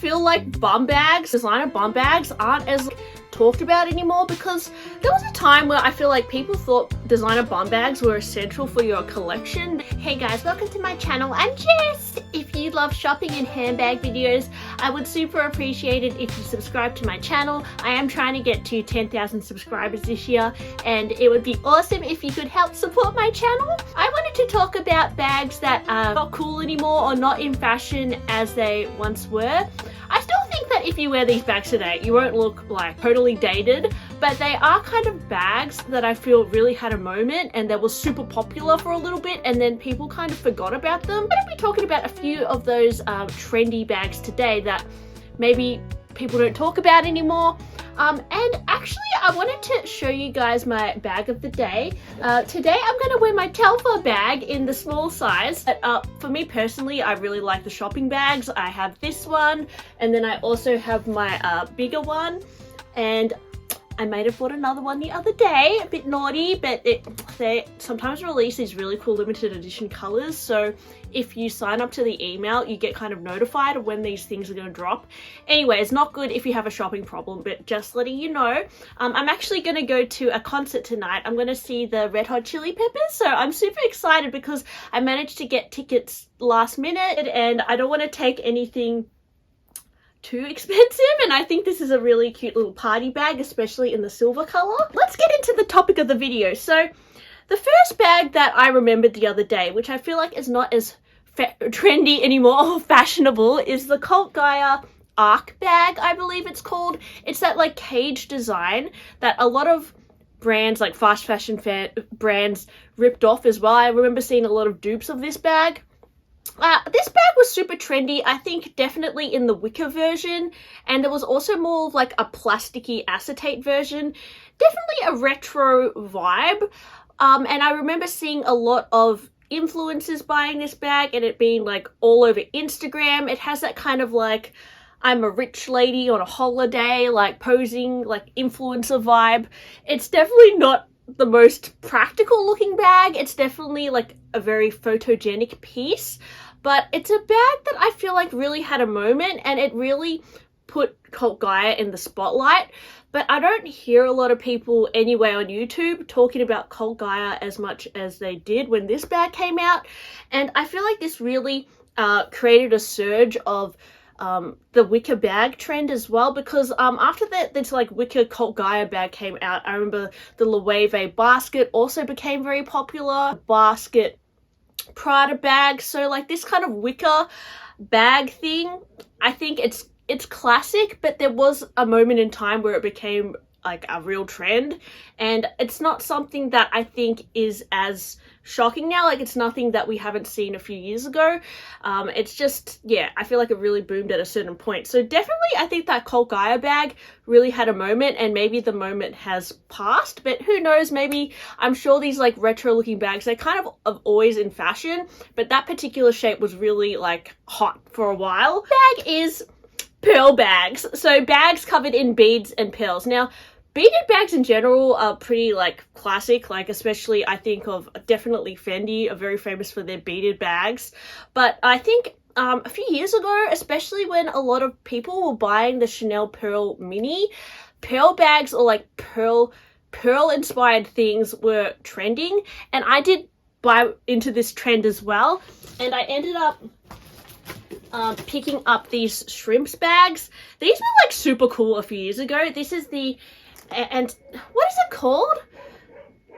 feel like bum bags, designer bum bags, aren't as talked about anymore, because there was a time where I feel like people thought designer bum bags were essential for your collection. Hey guys, welcome to my channel. I'm Jess. If you love shopping and handbag videos, I would super appreciate it if you subscribe to my channel. I am trying to get to 10,000 subscribers this year, and it would be awesome if you could help support my channel. I wanted to talk about bags that are not cool anymore or not in fashion as they once were. I still think that if you wear these bags today, you won't look like totally dated, but they are kind of bags that I feel really had a moment and that was super popular for a little bit, and then people kind of forgot about them. I'm going to be talking about a few of those trendy bags today that maybe people don't talk about anymore. And actually I wanted to show you guys my bag of the day. Today I'm going to wear my Telfa bag in the small size. For me personally, I really like the shopping bags. I have this one, and then I also have my bigger one, and I might have bought another one the other day. A bit naughty, but they sometimes release these really cool limited edition colors, so if you sign up to the email, you get kind of notified of when these things are going to drop. Anyway, it's not good if you have a shopping problem, but just letting you know. I'm actually going to go to a concert tonight. I'm going to see the Red Hot Chili Peppers, so I'm super excited because I managed to get tickets last minute, and I don't want to take anything too expensive, and I think this is a really cute little party bag, especially in the silver color. Let's get into the topic of the video. So the first bag that I remembered the other day, which I feel like is not as trendy anymore or fashionable, is the COS Gaia Arc bag, I believe it's called. It's that like cage design that a lot of brands, like fast fashion brands, ripped off as well. I remember seeing a lot of dupes of this bag. This bag was super trendy, I think definitely in the wicker version, and there was also more of like a plasticky acetate version, definitely a retro vibe, and I remember seeing a lot of influencers buying this bag and it being like all over Instagram. It has that kind of like I'm a rich lady on a holiday, like posing, like influencer vibe. It's definitely not the most practical looking bag. It's definitely like a very photogenic piece, but it's a bag that I feel like really had a moment, and it really put COS Gaia in the spotlight. But I don't hear a lot of people anyway on YouTube talking about COS Gaia as much as they did when this bag came out, and I feel like this really created a surge of the wicker bag trend as well, because after that this like wicker COS Gaia bag came out, I remember the Loewe basket also became very popular, basket Prada bag. So like this kind of wicker bag thing, I think it's classic, but there was a moment in time where it became like a real trend, and it's not something that I think is as shocking now. Like it's nothing that we haven't seen a few years ago. It's just, yeah, I feel like it really boomed at a certain point. So definitely I think that COS Gaia bag really had a moment, and maybe the moment has passed, but who knows, maybe, I'm sure these like retro looking bags, they're kind of always in fashion, but that particular shape was really like hot for a while. Bag is pearl bags. So bags covered in beads and pearls. Now, beaded bags in general are pretty like classic, like especially I think of definitely Fendi are very famous for their beaded bags. But I think a few years ago, especially when a lot of people were buying the Chanel Pearl Mini, pearl bags or like pearl inspired things were trending, and I did buy into this trend as well, and I ended up picking up these shrimps bags. These were like super cool a few years ago. This is the, and what is it called?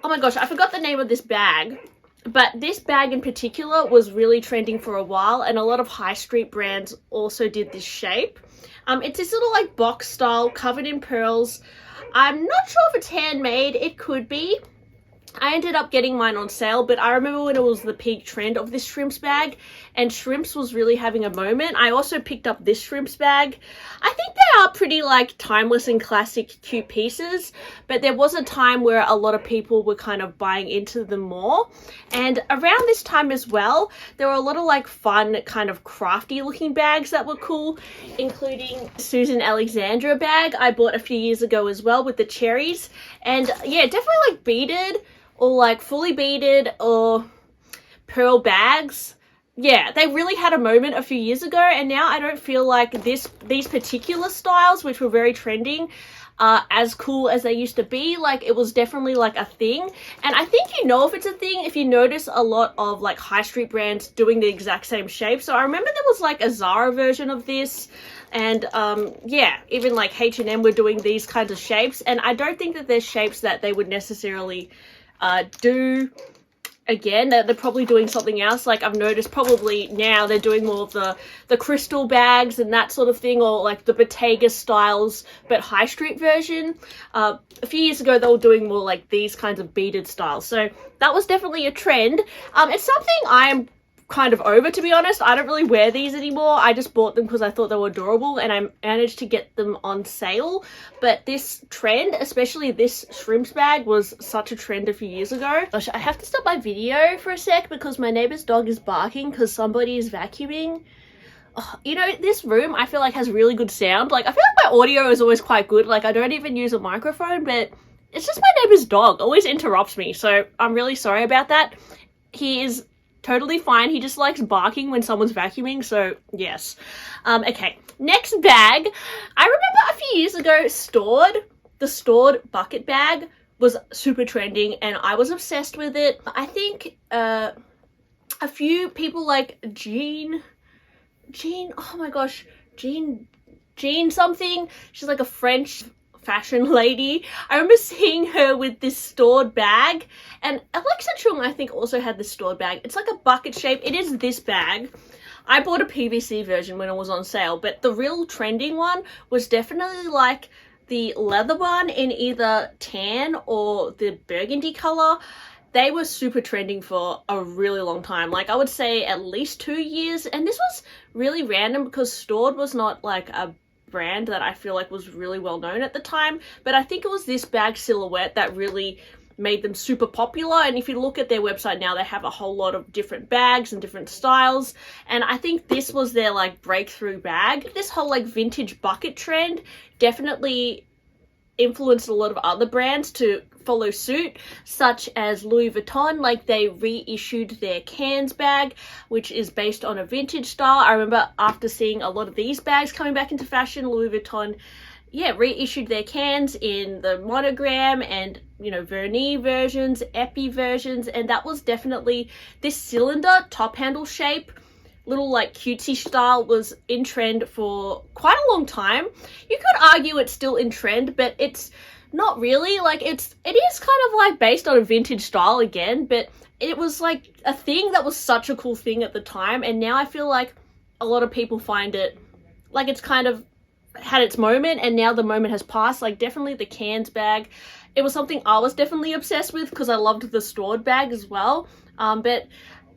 Oh my gosh, I forgot the name of this bag, but this bag in particular was really trending for a while, and a lot of high street brands also did this shape. It's this little like box style covered in pearls. I'm not sure if it's handmade. It could be. I ended up getting mine on sale, but I remember when it was the peak trend of this shrimps bag, and shrimps was really having a moment. I also picked up this shrimps bag. I think they are pretty like timeless and classic cute pieces, but there was a time where a lot of people were kind of buying into them more. And around this time as well, there were a lot of like fun kind of crafty looking bags that were cool, including Susan Alexandra bag I bought a few years ago as well with the cherries. And yeah, definitely like beaded or like fully beaded or pearl bags yeah, they really had a moment a few years ago, and now I don't feel like these particular styles, which were very trending, as cool as they used to be. Like, it was definitely like a thing, and I think you know if it's a thing if you notice a lot of like high street brands doing the exact same shape. So I remember there was like a Zara version of this, and yeah, even like H&M were doing these kinds of shapes, and I don't think that there's shapes that they would necessarily do again. They're probably doing something else. Like, I've noticed probably now they're doing more of the crystal bags and that sort of thing, or like the Bottega styles but high street version. A few years ago they were doing more like these kinds of beaded styles, so that was definitely a trend. It's something I'm kind of over, to be honest. I don't really wear these anymore. I just bought them because I thought they were adorable, and I managed to get them on sale. But this trend, especially this shrimps bag, was such a trend a few years ago. Gosh, I have to stop my video for a sec because my neighbor's dog is barking because somebody is vacuuming. Oh, you know, this room I feel like has really good sound. Like, I feel like my audio is always quite good. Like, I don't even use a microphone, but it's just my neighbor's dog always interrupts me, so I'm really sorry about that. He is totally fine. He just likes barking when someone's vacuuming, so yes. Okay, next bag. I remember a few years ago, the stored bucket bag was super trending, and I was obsessed with it. I think a few people like Jean, oh my gosh, Jean something. She's like a French fashion lady. I remember seeing her with this stored bag, and Alexa Chung I think also had this stored bag. It's like a bucket shape. It is this bag. I bought a PVC version when it was on sale, but the real trending one was definitely like the leather one in either tan or the burgundy color. They were super trending for a really long time. Like, I would say at least 2 years, and this was really random because stored was not like a brand that I feel like was really well known at the time, but I think it was this bag silhouette that really made them super popular. And if you look at their website now, they have a whole lot of different bags and different styles, and I think this was their like breakthrough bag. This whole like vintage bucket trend definitely influenced a lot of other brands to follow suit, such as Louis Vuitton. Like, they reissued their cans bag, which is based on a vintage style. I remember after seeing a lot of these bags coming back into fashion, Louis Vuitton, yeah, reissued their cans in the monogram and, you know, vernis versions, epi versions, and that was definitely this cylinder top handle shape, little like cutesy style, was in trend for quite a long time. You could argue it's still in trend, but it's not really. Like, it is kind of like based on a vintage style again, but it was like a thing that was such a cool thing at the time, and now I feel like a lot of people find it like it's kind of had its moment, and now the moment has passed. Like, definitely the cans bag, it was something I was definitely obsessed with because I loved the stored bag as well. But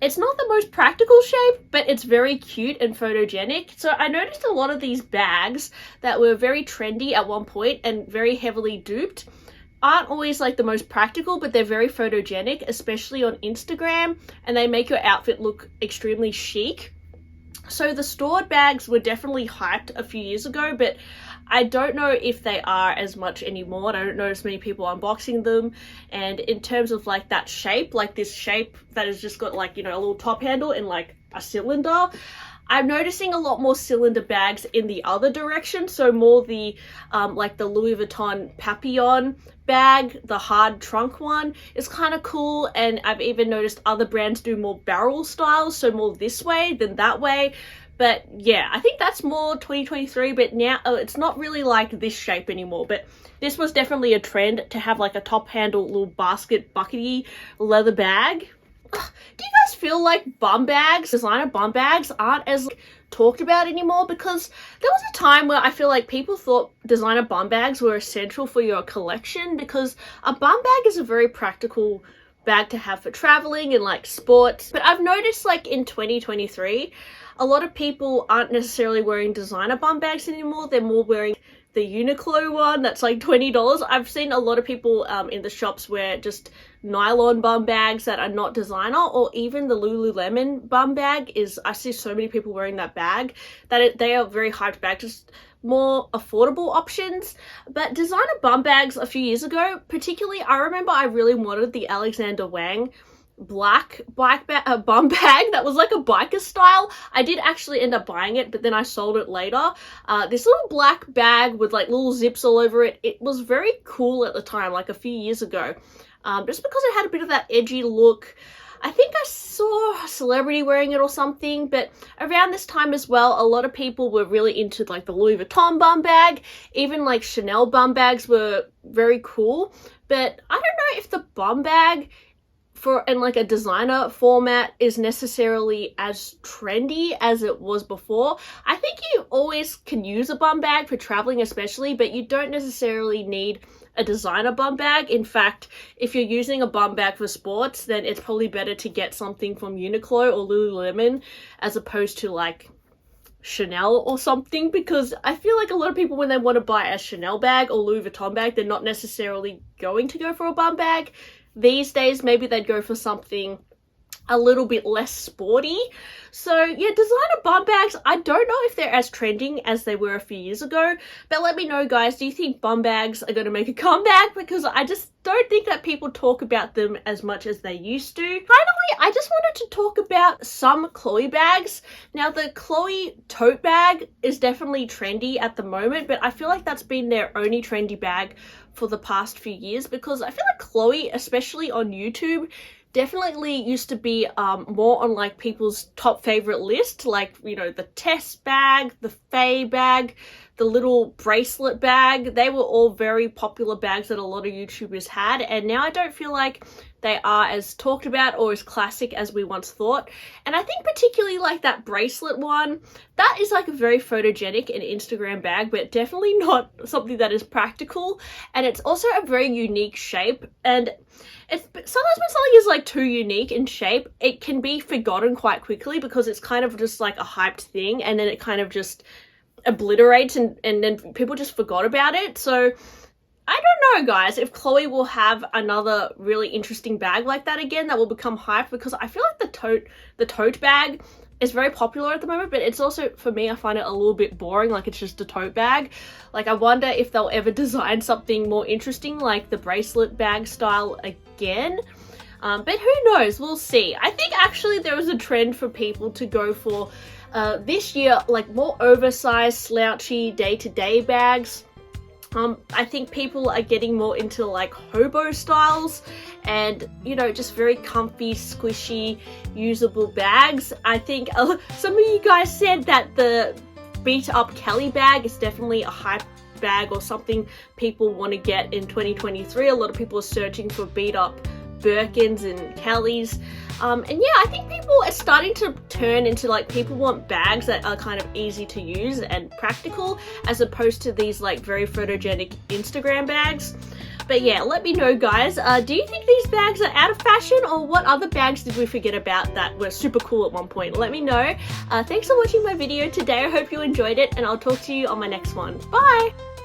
it's not the most practical shape, but it's very cute and photogenic. So I noticed a lot of these bags that were very trendy at one point and very heavily duped aren't always like the most practical, but they're very photogenic, especially on Instagram, and they make your outfit look extremely chic. So the stored bags were definitely hyped a few years ago, but I don't know if they are as much anymore. I don't notice many people unboxing them. And in terms of like that shape, like this shape that has just got like, you know, a little top handle and like a cylinder, I'm noticing a lot more cylinder bags in the other direction. So more the like the Louis Vuitton Papillon bag, the hard trunk one is kind of cool. And I've even noticed other brands do more barrel styles, so more this way than that way. But yeah, I think that's more 2023, but now it's not really like this shape anymore. But this was definitely a trend to have like a top handle little basket buckety leather bag. Do you guys feel like bum bags, designer bum bags, aren't as talked about anymore? Because there was a time where I feel like people thought designer bum bags were essential for your collection, because a bum bag is a very practical bag to have for traveling and like sports. But I've noticed like in 2023, a lot of people aren't necessarily wearing designer bum bags anymore. They're more wearing the Uniqlo one that's like $20. I've seen a lot of people in the shops wear just nylon bum bags that are not designer, or even the Lululemon bum bag is, I see so many people wearing that bag that they are very hyped bags, just more affordable options. But designer bum bags a few years ago, particularly, I remember I really wanted the Alexander Wang black bum bag that was like a biker style. I did actually end up buying it, but then I sold it later. This little black bag with like little zips all over it. It was very cool at the time, like a few years ago, just because it had a bit of that edgy look. I think I saw a celebrity wearing it or something, but around this time as well, a lot of people were really into like the Louis Vuitton bum bag. Even like Chanel bum bags were very cool, but I don't know if the bum bag in like a designer format is necessarily as trendy as it was before. I think you always can use a bum bag for traveling especially, but you don't necessarily need a designer bum bag. In fact, if you're using a bum bag for sports, then it's probably better to get something from Uniqlo or Lululemon as opposed to like Chanel or something, because I feel like a lot of people, when they want to buy a Chanel bag or Louis Vuitton bag, they're not necessarily going to go for a bum bag. These days, maybe they'd go for something a little bit less sporty. So yeah, designer bum bags, I don't know if they're as trending as they were a few years ago, but let me know guys, do you think bum bags are going to make a comeback? Because I just don't think that people talk about them as much as they used to. Finally, I just wanted to talk about some Chloe bags. Now the Chloe tote bag is definitely trendy at the moment, but I feel like that's been their only trendy bag for the past few years, because I feel like Chloe, especially on YouTube, definitely used to be more on like people's top favorite list, like, you know, the Tess bag, the Faye bag, the little bracelet bag. They were all very popular bags that a lot of YouTubers had, and now I don't feel like they are as talked about or as classic as we once thought. And I think particularly like that bracelet one, that is like a very photogenic and Instagram bag, but definitely not something that is practical. And it's also a very unique shape, and it's sometimes when something is like too unique in shape, it can be forgotten quite quickly because it's kind of just like a hyped thing, and then it kind of just obliterates and then people just forgot about it. So I don't know guys if Chloe will have another really interesting bag like that again that will become hyped, because I feel like the tote bag is very popular at the moment, but it's also, for me, I find it a little bit boring, like it's just a tote bag. Like I wonder if they'll ever design something more interesting like the bracelet bag style again. But who knows, we'll see. I think actually there is a trend for people to go for this year like more oversized slouchy day-to-day bags. I think people are getting more into like hobo styles and, you know, just very comfy, squishy, usable bags. I think some of you guys said that the beat up Kelly bag is definitely a hype bag or something people want to get in 2023. A lot of people are searching for beat up Birkins and Kellys. And yeah, I think people are starting to turn into like, people want bags that are kind of easy to use and practical, as opposed to these like very photogenic Instagram bags. But yeah, let me know guys, do you think these bags are out of fashion, or what other bags did we forget about that were super cool at one point? Let me know. Thanks for watching my video today. I hope you enjoyed it, and I'll talk to you on my next one. Bye!